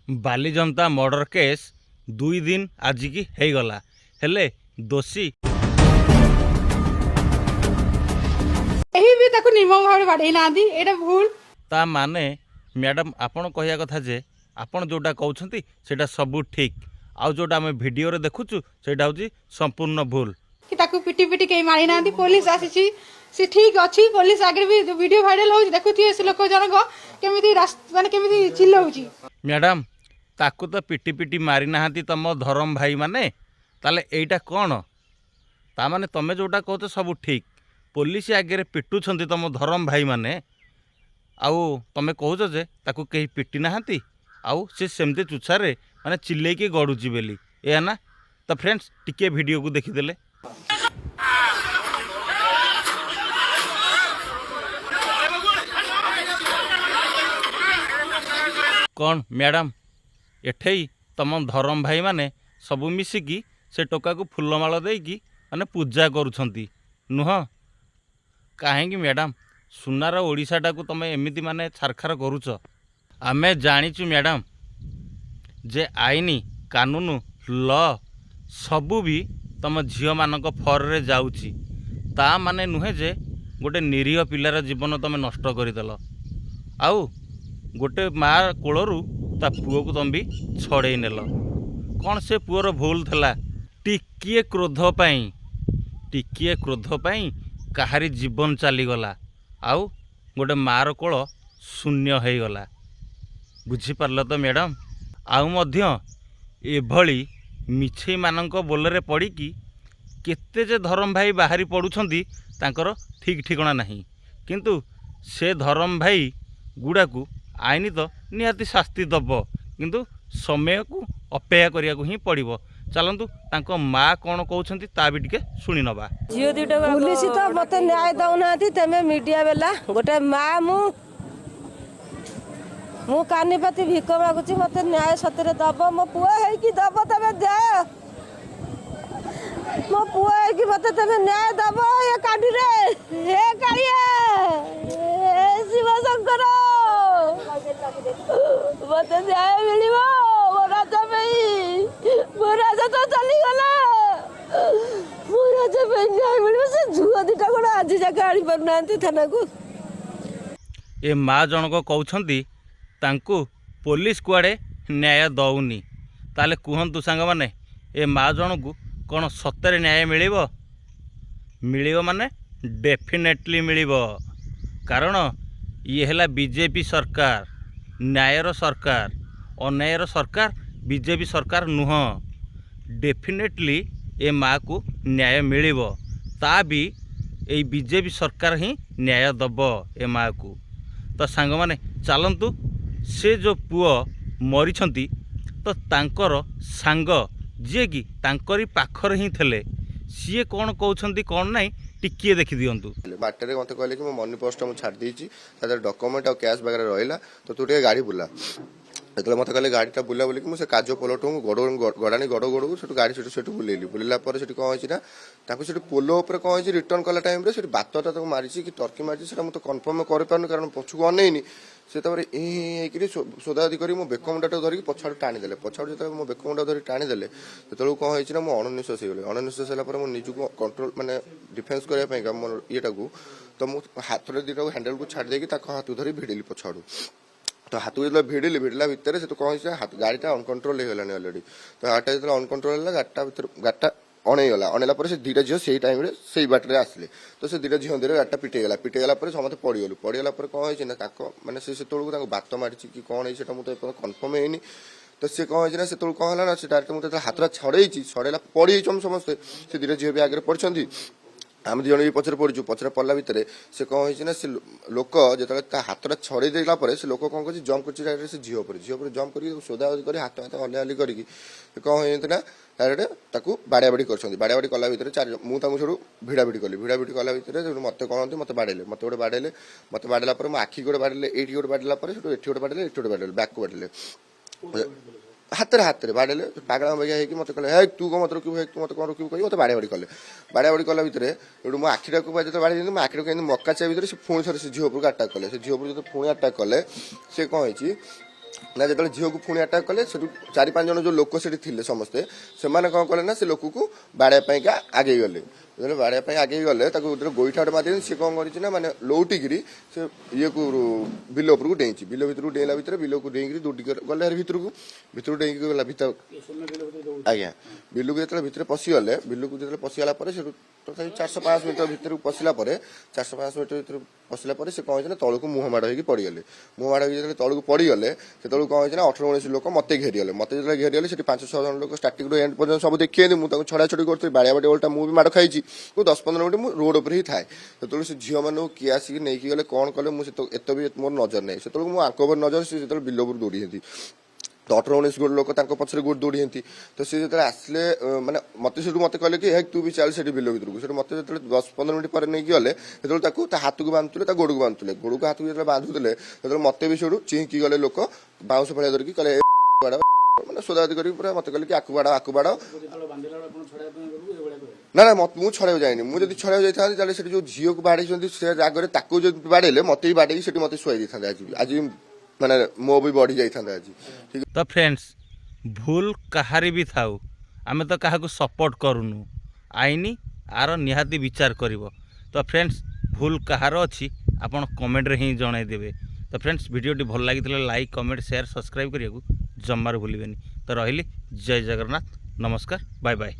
बालीजंता murder case 2 दिन आजिकी गला हेले दोषी एही भी ताको निर्मम भाव बाड़े ना एटा भूल ता माने मैडम आपण कहया कथा जे आपण जोटा कहउछंती सेटा सब ठीक आउ जोटा आम वीडियो रे देखुछु सेटा होची संपूर्ण भूल कि ताको पिटी पिटी कहीं मारी ना पुलिस आसी से ठीक अच्छी पुलिस आगे भी वीडियो वायरल हो देखुथि से लोक जनक केमिति माने केमिति चिल्लाउची मैडम ताकू तो पिटी पिटी मारी नाहांती तम धरम भाई माने ताले एइटा कौन ता माने तमे जोटा कहते सब ठीक पुलिस आगे पिटुछंती तम धरम भाई माने आउ तमे कहूछ जे ताकू कहीं पिटी नाहांती आउ से सेमते चुछारे माने चिल्लेकी गड़ुची बेली एया ना तो फ्रेंड्स टिके वीडियो को देखिदेले कौन मैडम एठेई तम धरम भाई माने सबु मिसिकी से टोका को फूलमाल देकी माने पूजा करुछंती नुह काहेंगी मैडम सुनार ओडिशाटा को तमे एमिति माने छारखार करुछ आमे जानिचु मैडम जे आईनी कानून ल सबु भी तम झियो मानक फर रे जाउची ता माने नुहे जे गोटे निरीह पिलार जीवन तमे नष्ट करिदेल आउ गोटे माँ कोलरू ता पुओ को तुम भी छड़े नेल कौन से पुअर भूल थला टिकिए क्रोध पाई काहारी जीवन चलीगला आउ गोटे मार कोल शून्य हो गला बुझीपार तो मैडम आउ मध्य एभली मिछई मानक बोलरे पड़िकी केते जे धरम भाई बाहरी पड़ुछंती तांकर ठीक ठिकना नहीं किंतु से धरम भाई गुड़ा को आईनी तो निहाती शास्ति दब किंतु समय को अपेक्षा करिया को ही पड़िबो चलंतु तांको माँ कौन कहउछंती ता भी टिके सुनी नबा जियो दिटा पुलिस तो मते न्याय दउनाती तमे मीडिया बेला गोटे माँ मु कानीपति भिक मागुची मते न्याय सतरे दब मो पुआ है कि दब तमे दे मो पुआ है कि मते तमे न्याय दब ये काडी रे हे कालिया शिव शंकर मते न्याय मिलिबो मो राजा तो चली गला मो राजा पे न्याय मिलिबो से झुआ दिटा कोन आज जाके आड़ी परनांती थाना को ए माँ जनक कहउछंती तांकू पुलिस कुआड़े न्याय दउनी ताले कुहंतु सांग माने ए माँ जनकू कौन सतरे न्याय मिलिबो माने डेफिनेटली मिलिबो कारण ये है बीजेपी सरकार न्यायर सरकार अन्यायर सरकार बीजेपी सरकार नुह डेफिनेटली ए माँ को न्याय मिलिबो ता भी ए बीजेपी सरकार ही न्याय दब ए माँ को तो सांग माने चलंतु से जो पुओ मरीछंती तो तांकर सांग जे कि तांकरी पाखर ही थले सीए कौन कहउछंती कौन नहीं टिकिए देखि दियंतु बाटर मत कहले कि मनी पोस्ट मुझे छाड़ देछि डॉक्यूमेंट और कैश वगैरह रहिला तो तू टे गाड़ी बुला जो मत कहले गाड़ीटा बुला बोलिक मुझे काज पोलटू गड़ाणी गड़ गड़ू से गाड़ी से बुलेली बुलेला कौन होना पोल उपर कौन हो रिटर्न कला टाइम बातटा मारी कि टर्की मारी मुझे कन्फर्म कर कारण पछक अनेनी से सोदादी कर बेकमुंडा धरिकी पछाड़ टाणीदे पछाड़ जो मो बेकमुंडा धरिक टाणीदे जो कौन होना मुझे अणनिश्वास हो गली अणनिश्वास होगा निजी कंट्रोल माने डिफेन्स करने मोर येटा को तो मुझे हाथ दुटा हैंडल को छाड़ देकी हाथ धरी भिड़िली पछाड़ू तो हाथ को जो भिड़ला भितर से तो कौन गाड़ीटा अनकंट्रोल हो गलानी अलरेडी तो गाड़ीटा जो अनकंट्रोल है गाड़ीटा अणेगला अणेला से दुटा झील से टाइम से बाटर आसले तो से दुटा झील देर गाड़ीटा पिटेगला समस्त पड़गलु पड़गला कौन हो मैंने से बात मारी कि कौन है मुझे कन्फर्म होनी तो सी कौन होना से कौन है से डायरेक्ट मुझे हाथ छड़े छड़ेला पड़ी समस्ते से दुटा झील भी आगे पड़ती आम दिज भी पचर पड़ू पचर पड़ला भितर से कौन होना से लोक जो हाथ छड़े देला से लोक कौन कर जम्प कर से झील पर जम्प कर सोदा कर हाथ हाथ हलिया हली करके कौन होना डायरेक्ट बाड़ा बाड़ी कर बाड़ा बाड़ी कला भितर चार मुझे भिड़ा भिड़ी कली भिड़ा भिड़ी कला भितर मत कहते मत बाड़े मत गोटे बाड़े मत बाड़ेला मो आखि गोटे बाड़े ये गोटे बाड़ेला ये गोटे बाड़े ये गोटे बाड़े बैक को बाड़े हाथ में बाड़े पागला बगिया होगी मत कहले तू कौन मत रोकू तू मत कौन रोकू कही मत बाड़ा बाड़ी कले बाड़ा बाड़ी कला भितर मो आखिटा को जो बाड़ी मो आखिटा कहीं मक्का चाय भितर से पुणी थे से झील पर अटाक कले से झील पर जो पुणी अटाक कले से कौन हो ନା ଯେତେବେଳେ ଝିଅକୁ ପୁଣି ଆଟାକ୍ କଲେ ସେଠୁ 4-5 ଜଣ ଯେଉଁ ଲୋକ ସେଠି ଥିଲେ ସମସ୍ତେ ସେମାନେ କ'ଣ କଲେ ନା ସେ ଲୋକକୁ ବାଡ଼େଇବା ପାଇଁକା ଆଗେଇ ଗଲେ। ଯେତେବେଳେ ବାଡ଼େଇବା ପାଇଁ ଆଗେଇ ଗଲେ ତାକୁ ଯେତେବେଳେ ଗୋଇଠା ଗୋଟେ ମାରିଦେଲେ ସିଏ କ'ଣ କରିଛି ନା ମାନେ ଲଉଟିକିରି ସେ ଇଏକୁ ବିଲ ଉପରକୁ ଡେଇଁଛି। ବିଲ ଭିତରକୁ ଡେଇଁଲା ଭିତରେ ବିଲକୁ ଡେଇଁକିରି ଦୌଡ଼ିକି ଗଲେ ଭିତରକୁ ଡେଇଁକି ଗଲା ଭିତର ଆଜ୍ଞା ବିଲକୁ ଯେତେବେଳେ ଭିତରେ ପଶିଗଲେ ବିଲକୁ ଯେତେବେଳେ ପଶିଗଲା ପରେ ସେଠୁ ତଥାପି 400-500 ମିଟର ଭିତରକୁ ପଶିଲା ପରେ 400-500 ମିଟର ଭିତରକୁ ପଶିଲା ପରେ ସେ କ'ଣ ହେଇଛି ନା ତଳକୁ ମୁହଁ ମାଡ଼ ହେଇକି ପଡ଼ିଗଲେ। ମୁହଁ ମାଡ଼ ହେଇକି ଯେତେବେଳେ ତଳକୁ ପଡ଼ିଗଲେ ସେତେବେଳକୁ କ'ଣ ହେଇଛି ନା 18-19 ଲୋକ ମୋତେ ଘେରିଗଲେ। ମୋତେ ଯେତେବେଳେ ଘେରିଗଲେ ସେଠି 5-6 ଜଣ ଲୋକ ଷ୍ଟାର୍ଟିଂରୁ ଏଣ୍ଡ ପର୍ଯ୍ୟନ୍ତ ସବୁ ଦେଖିଛନ୍ତି। ମୁଁ ତାଙ୍କୁ ଛଡ଼ାଛଡ଼ି କରୁଥିଲି ବାଡ଼ିଆ ବାଡ଼ି ଓଲଟା ମୁଁ ବି ମାଡ଼ ଖାଇଛି। 10-15 ମିନିଟ୍ ମୁଁ ରୋଡ଼ ଉପରେ ହିଁ ଥାଏ। ସେତେବେଳେ ସେ ଝିଅମାନଙ୍କୁ କିଏ ଆସିକି ନେଇକି ଗଲେ କ'ଣ କଲେ ମୁଁ ଏତେ ବି ମୋର ନଜର ନାହିଁ। ସେତେବେଳକୁ ମୁଁ ଆଙ୍କ ଉପରେ ନଜର ସେ ଯେତେବେଳେ ବିଲ ଉପରୁ ଦୌଡ଼ିଛନ୍ତି ତ 18-19 ଗୋଟେ ଲୋକ ତାଙ୍କ ପଛରେ ଗୋଟେ ଦୌଡ଼ିଛନ୍ତି। ତ ସେ ଯେତେବେଳେ ଆସିଲେ ମାନେ ମୋତେ କହିଲେ କି ତୁ ବି ଚାଲ ସେଠି ବିଲ ଭିତରକୁ। ସେଠି ମୋତେ ଯେତେବେଳେ 10-15 ମିନିଟ୍ ପରେ ନେଇକି ଗଲେ ସେତେବେଳେ ତାକୁ ତା ହାତକୁ ବାନ୍ଧୁଥିଲେ ତା ଗୋଡ଼କୁ ବାନ୍ଧୁଥିଲେ। ଗୋଡ଼କୁ ହାତକୁ ଯେତେବେଳେ ବାନ୍ଧୁଥିଲେ ସେତେବେଳେ ମୋତେ ବି ସେଠୁ ଚିହିଁକି ଗଲେ ଲୋକ ବାଉଁଶ ଫଳିଆ ଧରିକି କହିଲେ ମାନେ ସୋଦାବାଦି କରିକି ପୁରା ମୋତେ କହିଲେ କି ଆକୁ ବାଡ଼ ନା ମୁଁ ଛଡ଼େଇବାକୁ ଯାଇନି। ମୁଁ ଯଦି ଛଡ଼େଇବାକୁ ଯାଇଥାନ୍ତି ତାହେଲେ ସେଠି ଯେଉଁ ଝିଅକୁ ବାଡ଼େଇଛନ୍ତି ସେ ଆଗରେ ତାକୁ ଯଦି ବାଡ଼େଇଲେ ମୋତେ ବି ବାଡ଼େଇକି ସେଠି ମୋତେ ଶୁଆଇ ଦେଇଥାନ୍ତେ। ଆଜି ମାନେ ମୋ ବି ବଢ଼ି ଯାଇଥାନ୍ତା ଆଜି। ତ ଫ୍ରେଣ୍ଡସ୍ ଭୁଲ କାହାରି ବି ଥାଉ ଆମେ ତ କାହାକୁ ସପୋର୍ଟ କରୁନୁ। ଆଇନ ଆର ନିହାତି ବିଚାର କରିବ। ତ ଫ୍ରେଣ୍ଡସ୍ ଭୁଲ କାହାର ଅଛି ଆପଣ କମେଣ୍ଟରେ ହିଁ ଜଣାଇଦେବେ। ତ ଫ୍ରେଣ୍ଡସ୍ ଭିଡ଼ିଓଟି ଭଲ ଲାଗିଥିଲେ ଲାଇକ୍ କମେଣ୍ଟ ସେୟାର ସବସ୍କ୍ରାଇବ୍ କରିବାକୁ ଜମାରୁ ଭୁଲିବେନି। ତ ରହିଲି ଜୟ ଜଗନ୍ନାଥ ନମସ୍କାର ବାଏ ବାଏ।